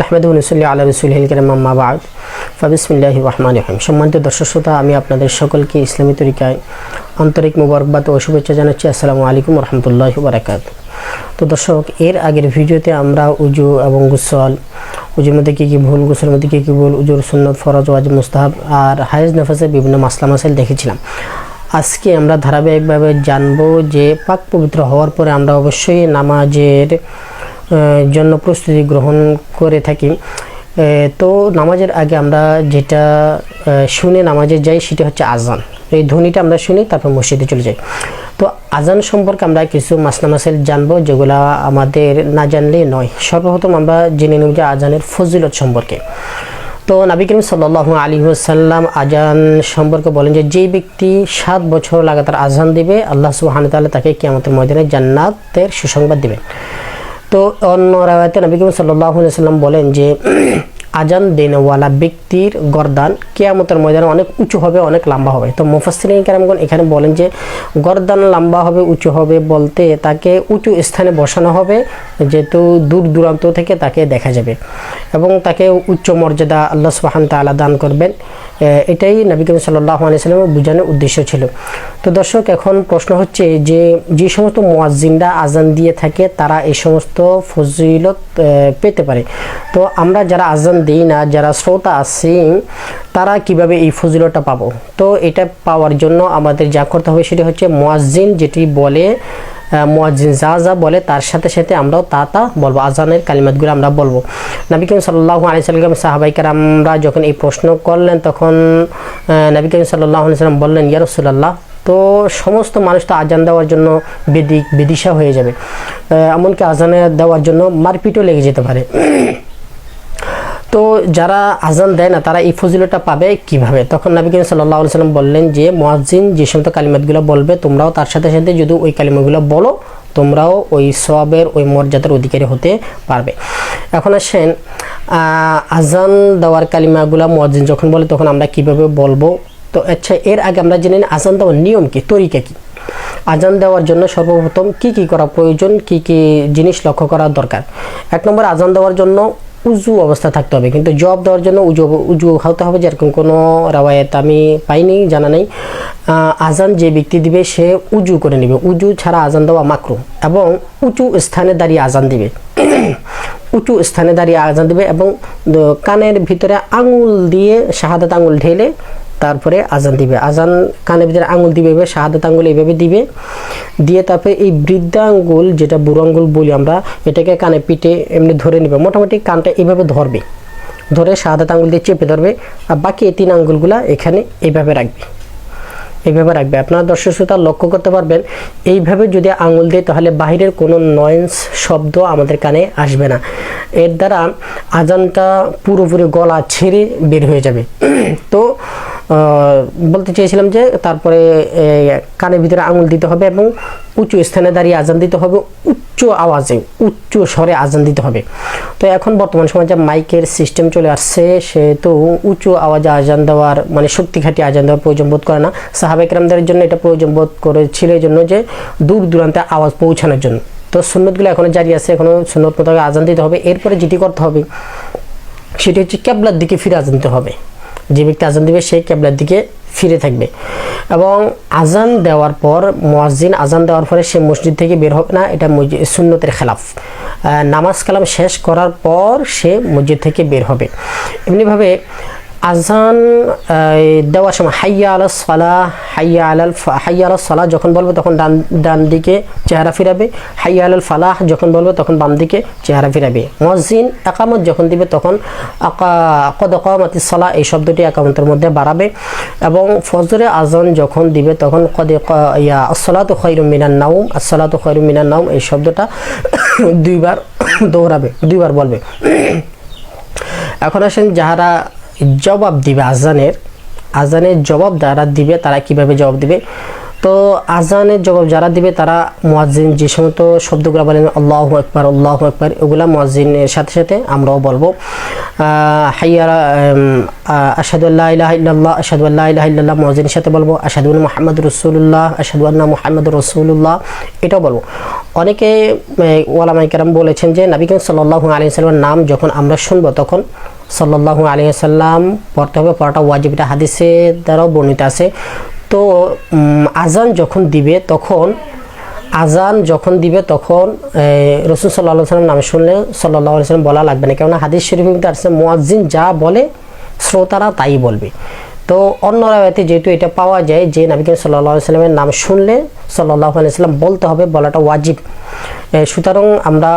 নাহমাদুহু ওয়া আলা রাসূলিহিল কারীম আম্মা বা'দ ফাবিসমিল্লাহির রহমানির রহিম। সম্মানিত দর্শক শ্রোতা, আমি আপনাদের সকলকে ইসলামী তরিকায় আন্তরিক মোবারকবাদ ও শুভেচ্ছা জানাচ্ছি। আসসালামু আলাইকুম ওয়া রাহমাতুল্লাহি ওয়া বারাকাতুহু। তো দর্শক, এর আগের ভিডিওতে আমরা উজু এবং গোসল, উজুর মধ্যে কী কী ভুল, গোসলের মধ্যে কী কী ভুল, উজুর সুন্নত, ফরজ, ওয়াজিব, মুস্তাহাব আর হায়েজ নেফাসের বিভিন্ন মাসলা মাসাইল দেখেছিলাম। আজকে আমরা ধারাবাহিকভাবে জানবো যে পাক পবিত্র হওয়ার পরে আমরা অবশ্যই নামাজের জন্য প্রস্তুতি গ্রহণ করে থাকি। তো নামাজের আগে আমরা যেটা শুনে নামাজে যাই সেটা হচ্ছে আজান। এই ধ্বনিটা আমরা শুনি, তারপর মসজিদে চলে যাই। তো আজান সম্পর্কে আমরা কিছু মাসলা মাসাইল জানবো, যেগুলো আমাদের না জানলে নয়। সর্বপ্রথম আমরা জেনে নেব যে আজানের ফজিলত সম্পর্কে। তো নবী করিম সাল্লাল্লাহু আলাইহি ওয়াসাল্লাম আজান সম্পর্কে বলেন যে যেই ব্যক্তি 7 বছর লাগাতার আজান দিবে, আল্লাহ সুবহানাহু ওয়া তাআলা তাকে কিয়ামতের ময়দানে জান্নাতের সুসংবাদ দিবেন। তো অন্য রাওয়ায়াতে নবী করিম সাল্লাল্লাহু আলাইহি ওয়াসাল্লাম বলেন যে আজান দেনওয়ালা ব্যক্তির গর্দান কিয়ামতের ময়দানে অনেক উঁচু হবে, অনেক লম্বা হবে। তো মুফাসসিরিন কেরামগণ এখানে বলেন যে গর্দান লম্বা হবে, উঁচু হবে বলতে তাকে উঁচু স্থানে বসানো হবে, যেহেতু দূর দূরান্ত থেকে তাকে দেখা যাবে এবং তাকে উচ্চ মর্যাদা আল্লাহ সুবহানাহু ওয়া তাআলা দান করবেন। এটাই নবী করিম সাল্লাল্লাহু আলাইহি ওয়াসাল্লামের বোঝানোর উদ্দেশ্য ছিল। তো দর্শক, এখন প্রশ্ন হচ্ছে যে সমস্ত মুয়াজ্জিনরা আজান দিয়ে থাকে তারা এই সমস্ত ফজিলত পেতে পারে। তো আমরা যারা আজান দিই না, যারা শ্রোতা আছি, তারা কিভাবে এই ফজিলতটা পাবো? তো এটা পাওয়ার জন্য আমাদের যা করতে হবে সেটা হচ্ছে মুয়াজ্জিন যেটি বলে, মুয়াজ্জিন যা বলে তার সাথে সাথে আমরাও তা বলবো, আজানের কালিমাতগুলো আমরা বলবো। নবী করিম সাল্লাল্লাহু আলাইহি ওয়াসাল্লাম সাহাবায়ে কেরামরা যখন এই প্রশ্ন করলেন, তখন নবী করিম সাল্লাল্লাহু আলাইহি ওয়াসাল্লাম বললেন, ইয়া রাসূলুল্লাহ, তো সমস্ত মানুষ তো আজান দেওয়ার জন্য বিদিশা হয়ে যাবে, এমনকি আজানে দেওয়ার জন্য মারপিটও লেগে যেতে পারে। তো যারা আজান দেয় না তারা এই ফজিলতটা পাবে কিভাবে? তখন নবী করিম সাল্লাল্লাহু আলাইহি ওয়াসাল্লাম বললেন যে মুয়াজ্জিন যে সমস্ত কালিমাতগুলো বলবে তোমরাও তার সাথে সাথে যদি ওই কালিমাগুলো বলো, তোমরাও ওই সওয়াবের, ওই মর্যাদার অধিকারী হতে পারবে। এখন আসেন, আজান দেওয়ার কালিমাগুলো মুয়াজ্জিন যখন বলে তখন আমরা কিভাবে বলবো? তো আচ্ছা, এর আগে আমরা জেনে নিই আজান দেওয়ার নিয়ম কি, তরিকা কি। আজান দেওয়ার জন্য সর্বপ্রথম কি করা প্রয়োজন, কি জিনিস লক্ষ্য করা দরকার। 1 নম্বর, আজান দেওয়ার জন্য উজু অবস্থা থাকতে হবে, কিন্তু জবাব দেওয়ার জন্য উজু হতে হবে, যেরকম কোনো রাওয়ায়াত আমি পাইনি, জানা নেই। আজান যে ব্যক্তি দিবে সে উজু করে নেবে, উজু ছাড়া আজান দেওয়া মাকরুহ, এবং উঁচু স্থানে দাঁড়িয়ে আজান দিবে। উঁচু স্থানে দাঁড়িয়ে আজান দিবে এবং কানের ভিতরে আঙুল দিয়ে শাহাদাত আঙুল ঢেলে তারপরে আজান দিবে। আজান কানের ভিতরে আঙুল দিবে, এভাবে শাহাদাত আঙুল এইভাবে দিবে, দিয়ে তারপরে এই বৃদ্ধা আঙ্গুল, যেটা বুড়ো আঙ্গুল বলি আমরা, এটাকে কানে পিঠে এমনি ধরে নেবে, মোটামুটি কানটা এইভাবে ধরবে, ধরে শাহাদাত আঙ্গুল দিয়ে চেপে ধরবে, আর বাকি এই 3 আঙ্গুলগুলা এখানে এইভাবে রাখবে, এইভাবে রাখবে। আপনারা দর্শক শ্রোতা লক্ষ্য করতে পারবেন, এইভাবে যদি আঙুল দেয় তাহলে বাহিরের কোনো নয়েজ শব্দ আমাদের কানে আসবে না। এর দ্বারা আজানটা পুরোপুরি গলা ছেড়ে বের হয়ে যাবে। তো বলতে চেয়েছিলাম যে তারপরে কানের ভিতরে আঙুল দিতে হবে এবং উঁচু স্থানে দাঁড়িয়ে আজান দিতে হবে, উচ্চ আওয়াজে, উচ্চ স্বরে আজান দিতে হবে। তো এখন বর্তমান সময়ে যে মাইকের সিস্টেম চলে আসছে, সে তো উঁচু আওয়াজে আজান দেওয়ার, মানে শক্তি খাটিয়ে আজান দেওয়ার প্রয়োজন বোধ করে না। সাহাবায়ে কেরামদের জন্য এটা প্রয়োজন বোধ করেছিল এই জন্য যে দূর দূরান্তে আওয়াজ পৌঁছানোর জন্য। তো সুন্নতগুলো এখনো জারি আছে, এখনো সুন্নত মোতাবেক আজান দিতে হবে। এরপরে যেটি করতে হবে সেটি হচ্ছে কিবলার দিকে ফিরে আজান দিতে হবে। যে ব্যক্তি আজান দিবে সে কিবলার দিকে ফিরে থাকবে, এবং আজান দেওয়ার পর মুয়াজ্জিন আজান দেওয়ার পরে সে মসজিদ থেকে বের হবে না, এটা সুন্নতের খেলাফ। নামাজ কালাম শেষ করার পর সে মসজিদ থেকে বের হবে। এমনিভাবে আজান দেওয়ার সময় হাইয়া আলাস সালাহ, হাইয়া আলাস সালাহ যখন বলবে তখন ডান দিকে চেহারা ফিরাবে, হাইয়া আলাল ফালাহ যখন বলবে তখন বাম দিকে চেহারা ফিরাবে। মুয়াজ্জিন একামত যখন দিবে তখন কদ কামাতিস সালাহ এই শব্দটি একামতের মধ্যে বাড়াবে, এবং ফজরে আজান যখন দিবে তখন আসসালাতু খায়রুম মিনান নাওম, আসসালাতু খায়রুম মিনান নাওম এই শব্দটা 2 বার দোহরাবে, 2 বার বলবে। এখন আসেন, যারা জবাব দিবে আজানের জবাব যারা দিবে তারা কিভাবে জবাব দিবে? তো আজানের জবাব যারা দিবে তারা মুয়াজ্জিন যে সমস্ত শব্দগুলো বলেন আল্লাহু আকবার, আল্লাহু আকবার, ওগুলা মুয়াজ্জিনের সাথে সাথে আমরাও বলবো। হাইয়া আশহাদু আল্লা ইলাহা ইল্লাল্লাহ, আশহাদু আল্লা ইলাহা ইল্লাল্লাহ মুয়াজ্জিনের সাথে বলবো, আশহাদু আন্না মুহাম্মাদুর রাসূলুল্লাহ, আশহাদু আন্না মুহাম্মাদুর রাসূলুল্লাহ, এটাও বলবো। অনেকে ওলামায়ে কেরাম বলেছেন যে নবী করিম সাল্লাল্লাহু আলাইহি ওয়াসাল্লামের নাম যখন আমরা শুনবো তখন সাল্লাল্লাহু আলাইহি ওয়াসাল্লাম পড়তে হবে, পড়াটা ওয়াজিব, এটা হাদিসে দ্বারাও বর্ণিত আছে। তো আজান যখন দিবে তখন রাসূল সাল্লাল্লাহু আলাইহি ওয়াসাল্লাম নাম শুনলে সাল্লাল্লাহু আলাইহি ওয়াসাল্লাম বলা লাগবে না, কেননা হাদিস শরীফে কিন্তু আছে মুয়াজ্জিন যা বলে শ্রোতারা তাই বলবে। তো অন্য রাওয়ায়াতে যেহেতু এটা পাওয়া যায় যে নবী করিম সাল্লাল্লাহু আলাইহি ওয়াসাল্লামের নাম শুনলে সাল্লাল্লাহু আলাইহি ওয়াসাল্লাম বলতে হবে, বলাটা ওয়াজিব। সুতরাং আমরা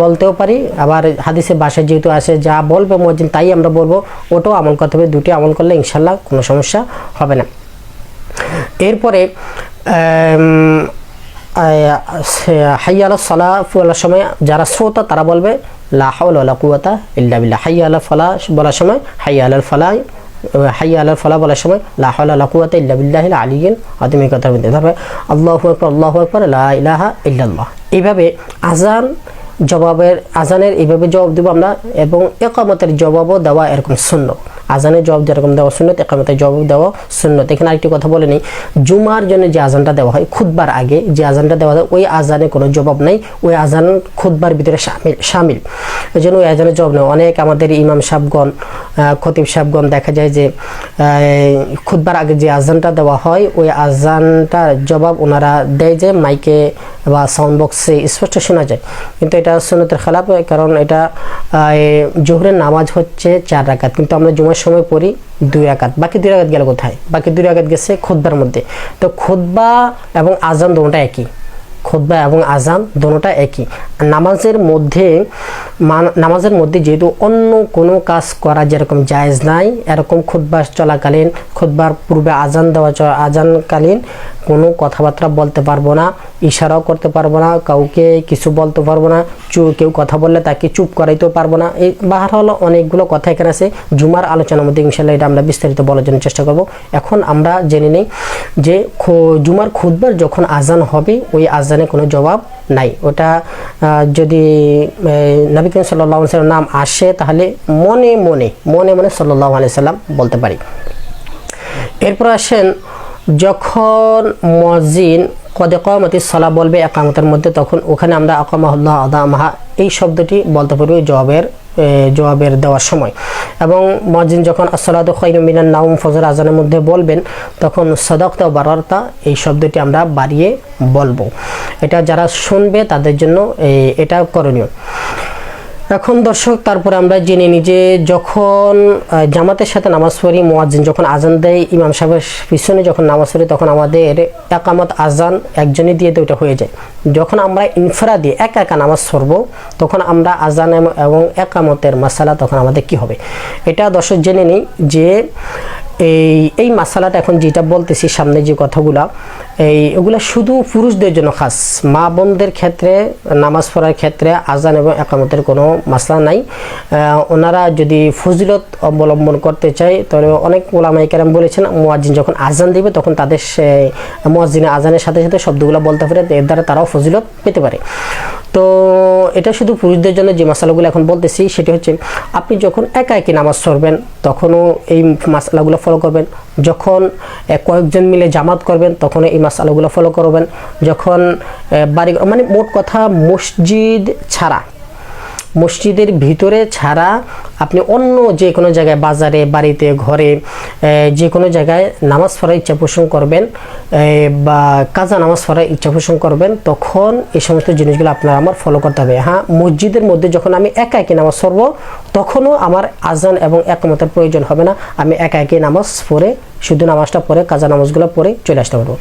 বলতেও পারি, আবার হাদিসে ভাষায় যেহেতু আছে যা বলবে মুয়াজ্জিন তাই আমরা বলবো, ওটাও আমল করতে হবে। দুটি আমল করলে ইনশাআল্লাহ কোনো সমস্যা হবে না। এরপরে হাইয়া আলাস সালাহ বলার সময় যারা শ্রোতা তারা বলবে লা হাওলা ওয়ালা কুওয়াতা ইল্লা বিল্লাহ। হাইয়া আলাল ফালাহ বলার সময় হাইয়া আলাল ফালাহ বলার সময় লা হাওলা ওয়ালা কুওয়াতা ইল্লা বিল্লাহিল আলিয়্যিল আযীম, এই কথা বলতে হবে। আল্লাহু আকবার লা ইলাহা ইল্লাল্লাহ। এইভাবে আজানের এইভাবে জবাব দেবো আমরা, এবং ইকামতের জবাবও দেওয়া এরকম সুন্নত। আজানের জবাব যেরকম দেওয়া সুন্নত, ইকামতের জবাব দেওয়া সুন্নত। এখানে আরেকটি কথা বলে নেই, জুমার জন্য যে আজানটা দেওয়া হয় খুতবার আগে যে আজানটা দেওয়া হয় ওই আজানে কোনো জবাব নাই, ওই আজান খুতবার ভিতরে শামিল, এই জন্য ওই আজানের জবাব নেই। অনেক আমাদের ইমাম সাহেবগণ, খতিব সাহেবগণ দেখা যায় যে খুতবার আগে যে আজানটা দেওয়া হয় ওই আজানটার জবাব ওনারা দেয় যে মাইকে বা সাউন্ড বক্সে স্পষ্ট শোনা যায়, কিন্তু এটা সুন্নতের খেলাফ, কারণ এটা জোহরের নামাজ হচ্ছে 4 রাকাত, কিন্তু আমরা জুমার সময় পড়ি 2 রাকাত। বাকি 2 রাকাত গেল কোথায়? বাকি 2 রাকাত গেছে খুতবার মধ্যে। তো খুতবা এবং আজান দুটোটা একই, খুতবা এবং আজান দুটোটা একই। নামাজের মধ্যে যেহেতু অন্য কোনো কাজ করা যেরকম জায়েজ নাই, এরকম খুতবা চলাকালীন, খুতবার পূর্বে আজান দেওয়া আজানকালীন কোনো কথাবার্তা বলতে পারবো না, ইশারাও করতে পারবো না, কাউকে কিছু বলতে পারবো না, কেউ কথা বললে তাকে চুপ করাইতেও পারবো না। এই বাহার হলো অনেকগুলো কথা এখানে আছে। জুমার আলোচনার মধ্যে ইনশাআল্লাহ এটা আমরা বিস্তারিত বলার জন্য চেষ্টা করব। এখন আমরা জেনে নিই যে জুমার খুতবার যখন আজান হবে ওই আজানে কোনো জবাব নাই। ওটা যদি নবী করিম সাল্লাল্লাহু আলাইহি ওয়াসাল্লাম নাম আসে তাহলে মনে মনে সাল্লাল্লাহু আলাইহি ওয়াসাল্লাম বলতে পারি। এরপর আসেন, যখন মুয়াজ্জিন কদ কামাতিস সালাহ বলবে একামতের মধ্যে, তখন ওখানে আমরা আকামাহুল্লাহ আদামাহা এই শব্দটি বলতে পারি জবাবের দেওয়ার সময়। এবং মুয়াজ্জিন যখন আসসালাতু খায়রুম মিনান নাওম ফজর আজানের মধ্যে বলবেন তখন সাদাকতা ওয়া বারারতা এই শব্দটি আমরা বাড়িয়ে বলবো। এটা যারা শুনবে তাদের জন্য এটা করণীয়। এখন দর্শক, তারপরে আমরা জেনে নিই যে যখন জামাতের সাথে নামাজ পড়ি, মুয়াজ্জিন যখন আজান দেয় ইমাম সাহেবের পিছনে যখন নামাজ পড়ি তখন আমাদের একামত আজান একজনই দিয়ে ওটা হয়ে যায়। যখন আমরা ইনফরাদি একা নামাজ পড়ব তখন আমরা আজান এবং একামতের মাসালা তখন আমাদের কি হবে, এটা দর্শক জেনে নিই যে এই মাসালাটা এখন যেটা বলতেছি সামনে যে কথাগুলা এগুলা শুধু পুরুষদের জন্য খাস। মা বোনদের ক্ষেত্রে নামাজ পড়ার ক্ষেত্রে আজান এবং একামতের কোনো মাসলা নাই। ওনারা যদি ফজিলত অবলম্বন করতে চায় তাহলে অনেক ওলামায়ে কেরাম বলেছেন মুয়াজ্জিন যখন আজান দিবে তখন তাদের মুয়াজ্জিনের আজানের সাথে সাথে শব্দগুলো বলতে পারে, এর দ্বারা তারাও ফজিলত পেতে পারে। তো এটা শুধু পুরুষদের জন্য যে মাসালাগুলো এখন বলতেছি সেটি হচ্ছে, আপনি যখন একা নামাজ পড়বেন তখনও এই মাসালাগুলো ফলো করবেন, যখন কয়েকজন মিলে জামাত করবেন তখন এই মাসালাগুলো ফলো করবেন, যখন বাড়ি মানে মোট কথা মসজিদের ভিতরে ছাড়া আপনি অন্য যে কোনো জায়গায় বাজারে, বাড়িতে, ঘরে, যে কোনো জায়গায় নামাজ পড়ার ইচ্ছা পোষণ করবেন বা কাজা নামাজ পড়ার ইচ্ছা পোষণ করবেন তখন এই সমস্ত জিনিসগুলো আপনার আমার ফলো করতে হবে। হ্যাঁ, মসজিদের মধ্যে যখন আমি একা নামাজ পড়বো তখনও আমার আজান এবং একামতের প্রয়োজন হবে না, আমি একা নামাজ পড়ে শুধু নামাজটা পড়ে কাজা নামাজগুলো পড়ে চলে আসতে পারবো।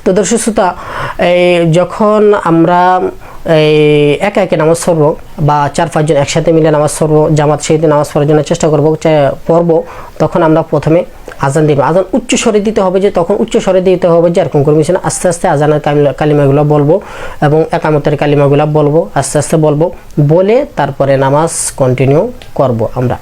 তো দর্শক শ্রোতা, যখন আমরা একা নামাজ পড়বো বা 4-5 জন একসাথে মিলে নামাজ পড়বো, জামাত সেই নামাজ পড়ার জন্য চেষ্টা পড়বো, তখন আমরা প্রথমে আজান দিব। আজান উচ্চ স্বরে দিতে হবে, যে তখন উচ্চ স্বরে দিতে হবে যে এরকম করবি না, আস্তে আস্তে আজানের কালিমাগুলো বলবো এবং একামতের কালিমাগুলো বলবো, আস্তে আস্তে বলবো, বলে তারপরে নামাজ কন্টিনিউ করব আমরা।